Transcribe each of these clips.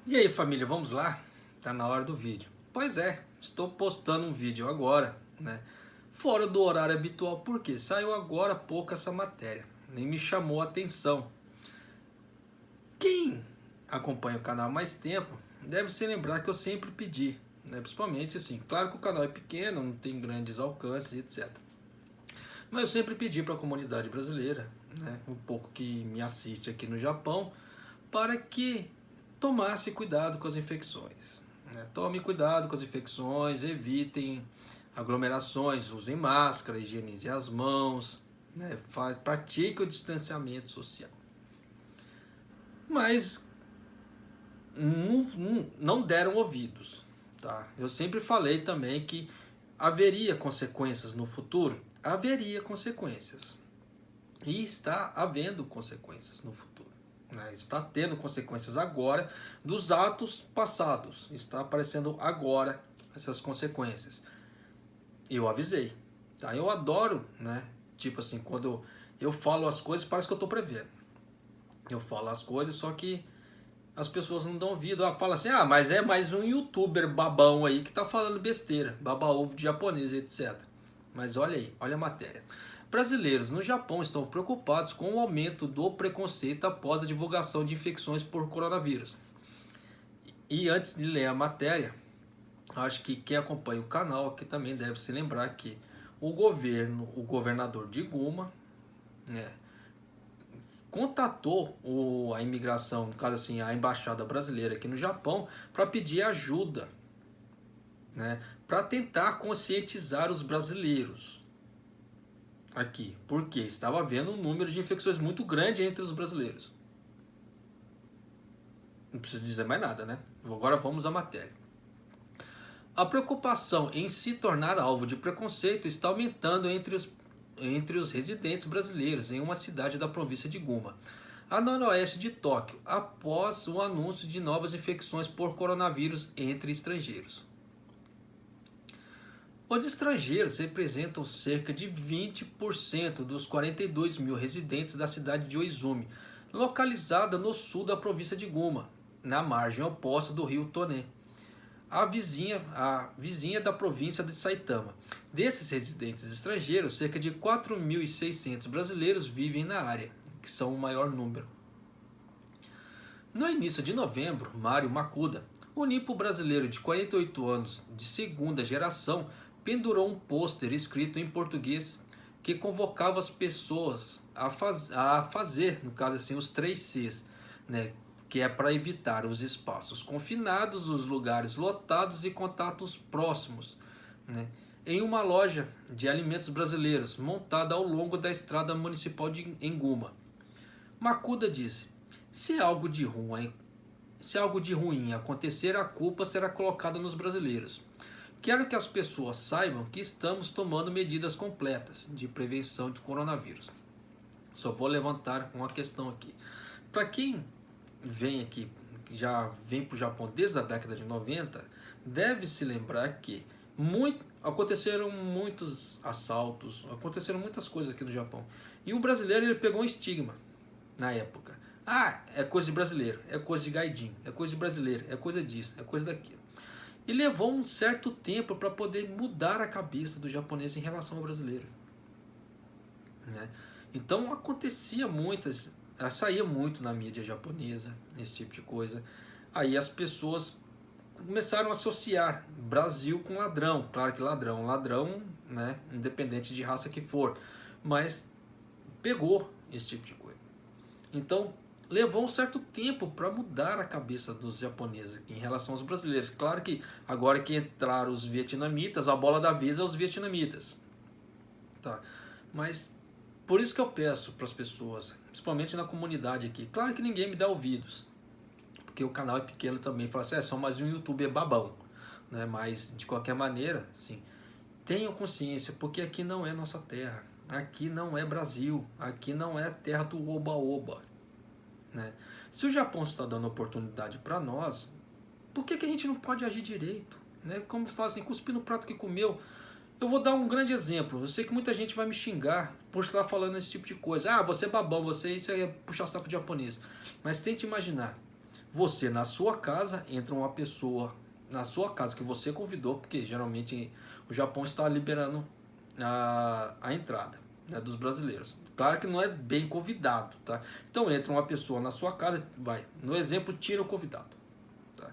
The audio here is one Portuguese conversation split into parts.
E aí família, vamos lá? Tá na hora do vídeo. Pois é, estou postando um vídeo agora, né? Fora do horário habitual, porque saiu agora há pouco essa matéria. Nem me chamou a atenção. Quem acompanha o canal há mais tempo deve se lembrar que eu sempre pedi, né? Principalmente assim, claro que o canal é pequeno, não tem grandes alcances, etc. Mas eu sempre pedi para a comunidade brasileira, né, um pouco que me assiste aqui no Japão, para que tomasse cuidado com as infecções. Né? Tome cuidado com as infecções, evitem aglomerações, usem máscara, higienizem as mãos, né? Pratique o distanciamento social. Mas não deram ouvidos. Tá? Eu sempre falei também que haveria consequências no futuro. Haveria consequências. E está havendo consequências no futuro. Né? Está tendo consequências agora dos atos passados. Está aparecendo agora essas consequências. Eu avisei. Tá? Eu adoro, né? Tipo assim, quando eu falo as coisas, parece que eu estou prevendo. Eu falo as coisas, só que as pessoas não dão ouvido. Fala assim, mas é mais um youtuber babão aí que tá falando besteira, baba-ovo de japonês, etc. Mas olha aí, olha a matéria. Brasileiros no Japão estão preocupados com o aumento do preconceito após a divulgação de infecções por coronavírus. E antes de ler a matéria, acho que quem acompanha o canal aqui também deve se lembrar que o governador de Guma, né, contatou a imigração, no caso assim, a embaixada brasileira aqui no Japão, para pedir ajuda, né, para tentar conscientizar os brasileiros aqui, porque estava havendo um número de infecções muito grande entre os brasileiros. Não preciso dizer mais nada, né? Agora vamos à matéria. A preocupação em se tornar alvo de preconceito está aumentando entre os residentes brasileiros em uma cidade da província de Guma, a noroeste de Tóquio, após o anúncio de novas infecções por coronavírus entre estrangeiros. Os estrangeiros representam cerca de 20% dos 42 mil residentes da cidade de Oizumi, localizada no sul da província de Guma, na margem oposta do rio Tone, a vizinha da província de Saitama. Desses residentes estrangeiros, cerca de 4.600 brasileiros vivem na área, que são o maior número. No início de novembro, Mário Makuda, um nipo brasileiro de 48 anos de segunda geração, pendurou um pôster escrito em português que convocava as pessoas a fazer, no caso assim, os 3 Cs, né? Que é para evitar os espaços confinados, os lugares lotados e contatos próximos, né? Em uma loja de alimentos brasileiros montada ao longo da estrada municipal de Enguma. Makuda disse: se algo de ruim acontecer, a culpa será colocada nos brasileiros. Quero que as pessoas saibam que estamos tomando medidas completas de prevenção de coronavírus. Só vou levantar uma questão aqui. Para quem vem aqui, já vem para o Japão desde a década de 90, deve se lembrar que aconteceram muitos assaltos, aconteceram muitas coisas aqui no Japão. E o brasileiro ele pegou um estigma na época. É coisa de brasileiro, é coisa de gaidin, é coisa de brasileiro, é coisa disso, é coisa daquilo. E levou um certo tempo para poder mudar a cabeça do japonês em relação ao brasileiro. Né? Então acontecia saía muito na mídia japonesa, esse tipo de coisa. Aí as pessoas começaram a associar Brasil com ladrão. Claro que ladrão, né, independente de raça que for. Mas pegou esse tipo de coisa. Então levou um certo tempo para mudar a cabeça dos japoneses em relação aos brasileiros. Claro que agora que entraram os vietnamitas, a bola da vez é os vietnamitas. Tá? Mas por isso que eu peço para as pessoas, principalmente na comunidade aqui, claro que ninguém me dá ouvidos, porque o canal é pequeno também, fala assim, só mais um youtuber babão, né? Mas de qualquer maneira, sim, tenham consciência, porque aqui não é nossa terra, aqui não é Brasil, aqui não é terra do oba-oba, né? Se o Japão está dando oportunidade para nós, por que a gente não pode agir direito? Né? Como fazem, cuspir no prato que comeu. Eu vou dar um grande exemplo. Eu sei que muita gente vai me xingar por estar falando esse tipo de coisa. Você é babão, isso é puxar saco de japonês. Mas tente imaginar. Você na sua casa, entra uma pessoa na sua casa que você convidou, porque geralmente o Japão está liberando a entrada, né, dos brasileiros. Claro que não é bem convidado, tá? Então entra uma pessoa na sua casa, vai, no exemplo, tira o convidado, tá?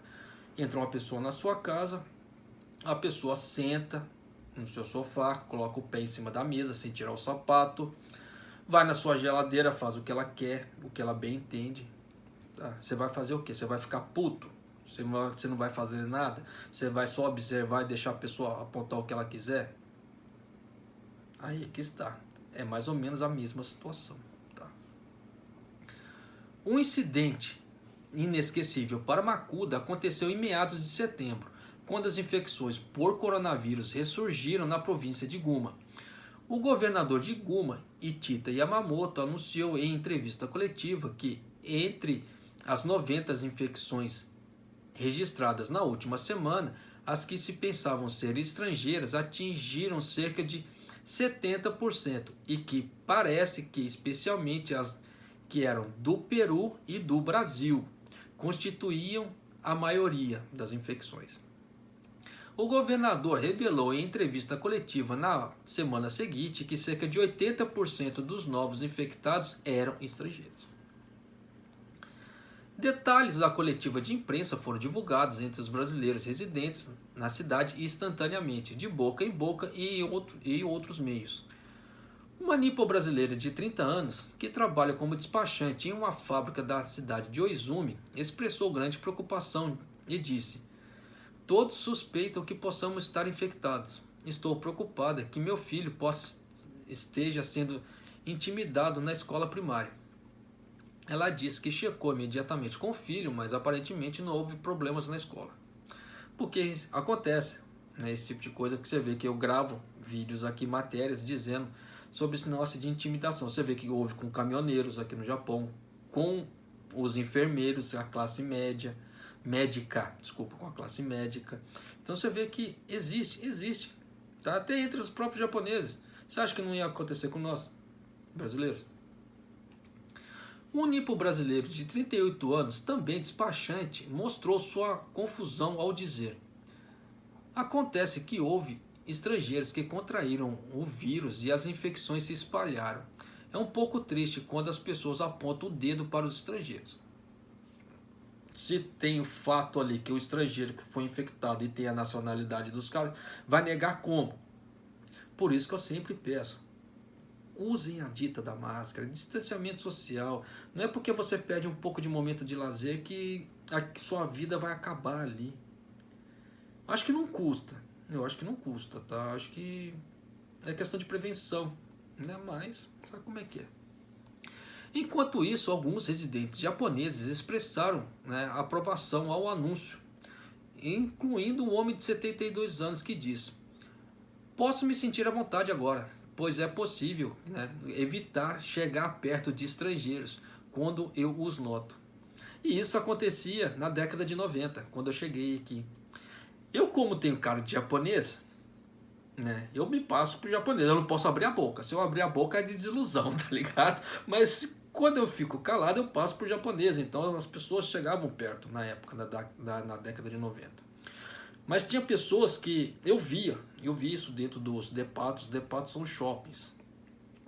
Entra uma pessoa na sua casa, a pessoa senta no seu sofá, coloca o pé em cima da mesa sem tirar o sapato, vai na sua geladeira, faz o que ela quer, o que ela bem entende, tá? Você vai fazer o quê? Você vai ficar puto? Você não vai fazer nada? Você vai só observar e deixar a pessoa apontar o que ela quiser? Aí que está. É mais ou menos a mesma situação, tá? Um incidente inesquecível para Makuda aconteceu em meados de setembro, quando as infecções por coronavírus ressurgiram na província de Guma. O governador de Guma, Ichita Yamamoto, anunciou em entrevista coletiva que, entre as 90 infecções registradas na última semana, as que se pensavam ser estrangeiras atingiram cerca de 70% e que parece que especialmente as que eram do Peru e do Brasil constituíam a maioria das infecções. O governador revelou em entrevista coletiva na semana seguinte que cerca de 80% dos novos infectados eram estrangeiros. Detalhes da coletiva de imprensa foram divulgados entre os brasileiros residentes na cidade instantaneamente, de boca em boca e em outros meios. Uma nipo-brasileira de 30 anos, que trabalha como despachante em uma fábrica da cidade de Oizumi, expressou grande preocupação e disse: "Todos suspeitam que possamos estar infectados. Estou preocupada que meu filho esteja sendo intimidado na escola primária." Ela disse que checou imediatamente com o filho, mas aparentemente não houve problemas na escola. Porque acontece, né, esse tipo de coisa que você vê que eu gravo vídeos aqui, matérias dizendo sobre esse negócio de intimidação. Você vê que houve com caminhoneiros aqui no Japão, com os enfermeiros, a classe média, com a classe médica. Então você vê que existe, tá? Até entre os próprios japoneses. Você acha que não ia acontecer com nós, brasileiros? Um nipo brasileiro de 38 anos, também despachante, mostrou sua confusão ao dizer: "Acontece que houve estrangeiros que contraíram o vírus e as infecções se espalharam. É um pouco triste quando as pessoas apontam o dedo para os estrangeiros." Se tem o fato ali que o estrangeiro que foi infectado e tem a nacionalidade dos caras, vai negar como? Por isso que eu sempre peço: usem a dita da máscara, distanciamento social. Não é porque você perde um pouco de momento de lazer que a sua vida vai acabar ali. Acho que não custa. Eu acho que não custa, tá? Acho que é questão de prevenção, né? Mas sabe como é que é? Enquanto isso, alguns residentes japoneses expressaram, né, aprovação ao anúncio, incluindo um homem de 72 anos que diz: "Posso me sentir à vontade agora, pois é possível, né, evitar chegar perto de estrangeiros quando eu os noto." E isso acontecia na década de 90, quando eu cheguei aqui. Eu, como tenho cara de japonês, né, eu me passo por japonês, eu não posso abrir a boca. Se eu abrir a boca é de desilusão, tá ligado? Mas quando eu fico calado, eu passo por japonês. Então as pessoas chegavam perto na época, na década de 90. Mas tinha pessoas que eu via isso dentro dos depatos. Os depatos são shoppings,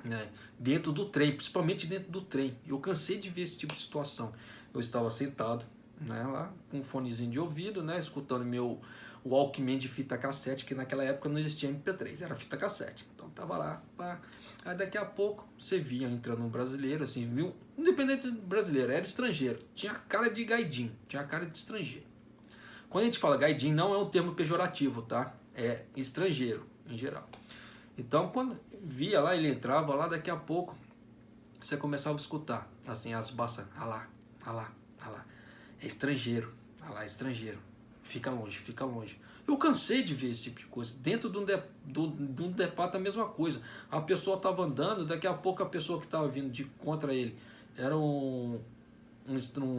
né? Dentro do trem, principalmente dentro do trem. Eu cansei de ver esse tipo de situação. Eu estava sentado, né, lá com um fonezinho de ouvido, né, escutando meu Walkman de fita cassete, que naquela época não existia MP3, era fita cassete. Então tava lá, pá. Aí daqui a pouco você via entrando um brasileiro, assim, viu? Independente do brasileiro, era estrangeiro. Tinha cara de gaidin, tinha cara de estrangeiro. Quando a gente fala gaidin, não é um termo pejorativo, tá? É estrangeiro, em geral. Então, quando via lá, ele entrava lá, daqui a pouco, você começava a escutar, assim, as baças, ah lá, ah lá, ah lá. É estrangeiro, ah lá, é estrangeiro. Fica longe, fica longe. Eu cansei de ver esse tipo de coisa. Dentro de um depato a mesma coisa. A pessoa estava andando, daqui a pouco a pessoa que estava vindo de contra ele era um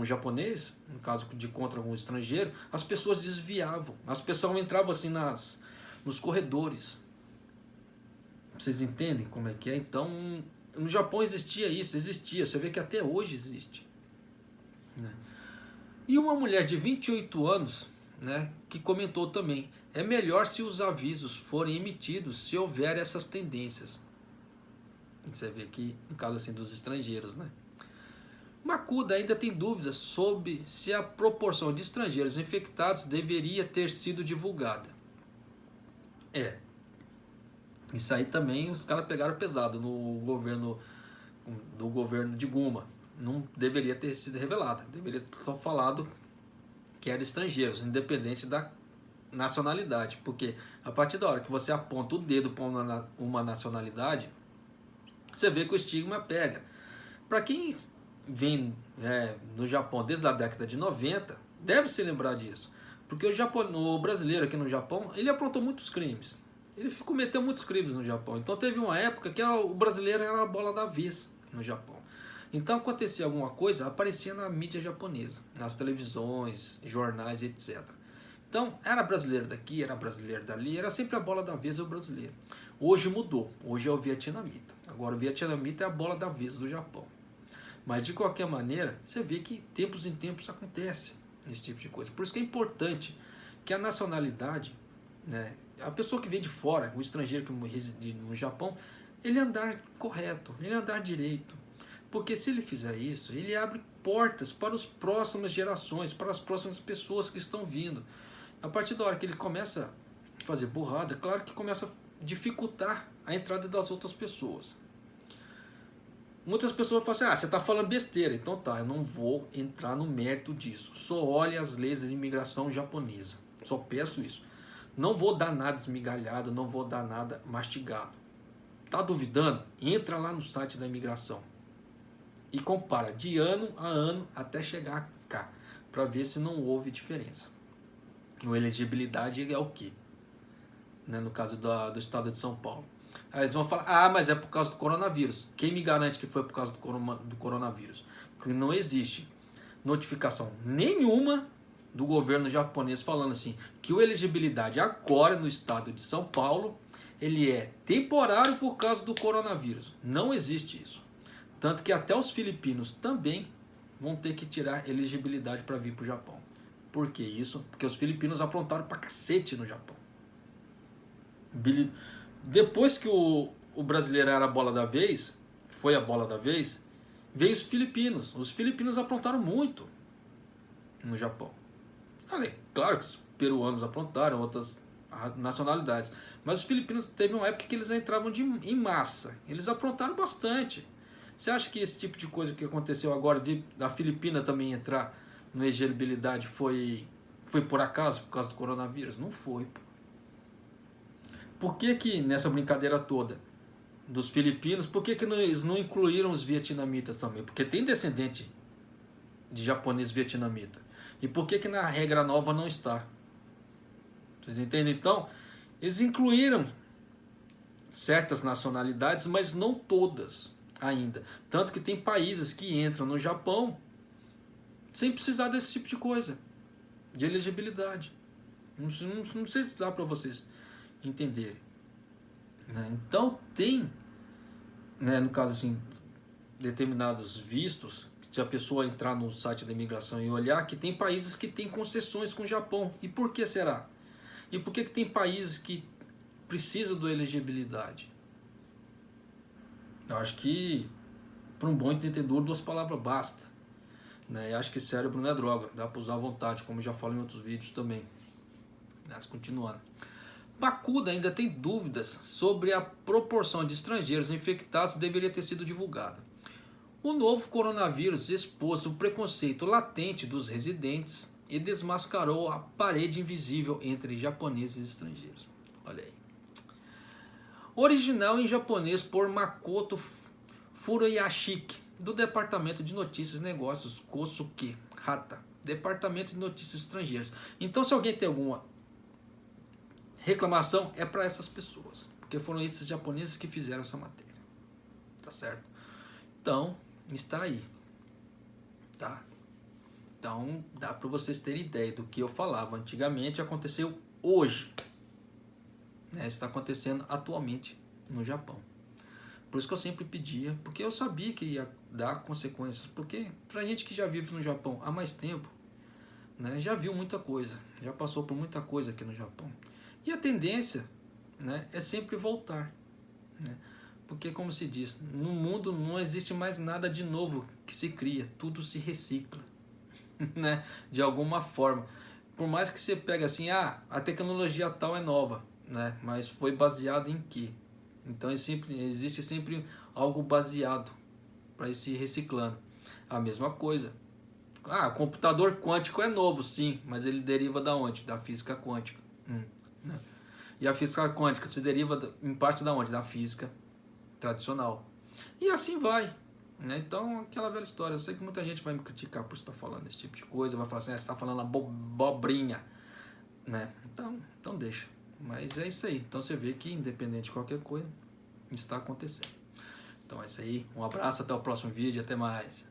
japonês, no caso de contra um estrangeiro. As pessoas desviavam. As pessoas entravam assim nos corredores. Vocês entendem como é que é? Então, no Japão existia isso, existia. Você vê que até hoje existe, né? E uma mulher de 28 anos, né, que comentou também, é melhor se os avisos forem emitidos se houver essas tendências. Você vê aqui, no caso assim, dos estrangeiros, né? Macuda ainda tem dúvidas sobre se a proporção de estrangeiros infectados deveria ter sido divulgada. Isso aí também os caras pegaram pesado no governo do governo de Guma. Não deveria ter sido revelada, deveria ter falado que eram estrangeiros, independente da nacionalidade, porque a partir da hora que você aponta o dedo para uma nacionalidade, você vê que o estigma pega. Para quem vem no Japão desde a década de 90, deve se lembrar disso, porque o brasileiro aqui no Japão, ele aprontou muitos crimes, ele cometeu muitos crimes no Japão, então teve uma época que o brasileiro era a bola da vez no Japão. Então acontecia alguma coisa, aparecia na mídia japonesa, nas televisões, jornais, etc. Então era brasileiro daqui, era brasileiro dali, era sempre a bola da vez o brasileiro. Hoje mudou, hoje é o vietnamita. Agora o vietnamita é a bola da vez do Japão. Mas de qualquer maneira, você vê que tempos em tempos acontece esse tipo de coisa. Por isso que é importante que a nacionalidade, né, a pessoa que vem de fora, o estrangeiro que reside no Japão, ele andar correto, ele andar direito. Porque se ele fizer isso, ele abre portas para as próximas gerações, para as próximas pessoas que estão vindo. A partir da hora que ele começa a fazer burrada, é claro que começa a dificultar a entrada das outras pessoas. Muitas pessoas falam assim, você está falando besteira. Então tá, eu não vou entrar no mérito disso. Só olhe as leis de imigração japonesa. Só peço isso. Não vou dar nada esmigalhado, não vou dar nada mastigado. Tá duvidando? Entra lá no site da imigração e compara de ano a ano até chegar cá, para ver se não houve diferença. A elegibilidade é o quê? Né, no caso do estado de São Paulo. Aí eles vão falar, mas é por causa do coronavírus. Quem me garante que foi por causa do coronavírus? Porque não existe notificação nenhuma do governo japonês falando assim, que a elegibilidade agora no estado de São Paulo, ele é temporário por causa do coronavírus. Não existe isso. Tanto que até os filipinos também vão ter que tirar elegibilidade para vir para o Japão. Por que isso? Porque os filipinos aprontaram pra cacete no Japão. Depois que o brasileiro era a bola da vez, foi a bola da vez, veio os filipinos. Os filipinos aprontaram muito no Japão. Claro que os peruanos aprontaram, outras nacionalidades. Mas os filipinos teve uma época que eles entravam em massa. Eles aprontaram bastante. Você acha que esse tipo de coisa que aconteceu agora, da Filipina também entrar na elegibilidade, foi por acaso, por causa do coronavírus? Não foi. Por que nessa brincadeira toda dos filipinos, por que eles não incluíram os vietnamitas também? Porque tem descendente de japonês vietnamita. E por que na regra nova não está? Vocês entendem? Então, eles incluíram certas nacionalidades, mas não todas ainda. Tanto que tem países que entram no Japão sem precisar desse tipo de coisa, de elegibilidade. Não sei se dá para vocês entenderem. Então tem, no caso assim, determinados vistos, se a pessoa entrar no site da imigração e olhar, que tem países que têm concessões com o Japão. E por que será? E por que tem países que precisam da elegibilidade? Eu acho que, para um bom entendedor, 2 palavras basta. Eu acho que cérebro não é droga, dá para usar à vontade, como já falo em outros vídeos também. Mas continuando. Macuda ainda tem dúvidas sobre a proporção de estrangeiros infectados que deveria ter sido divulgada. O novo coronavírus expôs o preconceito latente dos residentes e desmascarou a parede invisível entre japoneses e estrangeiros. Olha aí. Original em japonês por Makoto Furoyashiki, do Departamento de Notícias e Negócios Kosuke Hata, Departamento de Notícias Estrangeiras. Então, se alguém tem alguma reclamação, é para essas pessoas, porque foram esses japoneses que fizeram essa matéria. Tá certo? Então, está aí. Tá? Então, dá para vocês terem ideia do que eu falava antigamente, aconteceu hoje. Está acontecendo atualmente no Japão. Por isso que eu sempre pedia, porque eu sabia que ia dar consequências. Porque pra gente que já vive no Japão há mais tempo, né, já viu muita coisa, já passou por muita coisa aqui no Japão. E a tendência, né, é sempre voltar, né? Porque, como se diz, no mundo não existe mais nada de novo que se cria, tudo se recicla, né, de alguma forma. Por mais que você pegue assim, a tecnologia tal é nova, né, mas foi baseada em quê? Então existe sempre algo baseado para ir se reciclando. A mesma coisa. Computador quântico é novo, sim, mas ele deriva da onde? Da física quântica. Né? E a física quântica se deriva em parte da onde? Da física tradicional. E assim vai. Né? Então, aquela velha história. Eu sei que muita gente vai me criticar por estar falando esse tipo de coisa, vai falar assim, você está falando abobrinha. Né? Então deixa. Mas é isso aí. Então você vê que, independente de qualquer coisa, está acontecendo. Então é isso aí. Um abraço, até o próximo vídeo, até mais.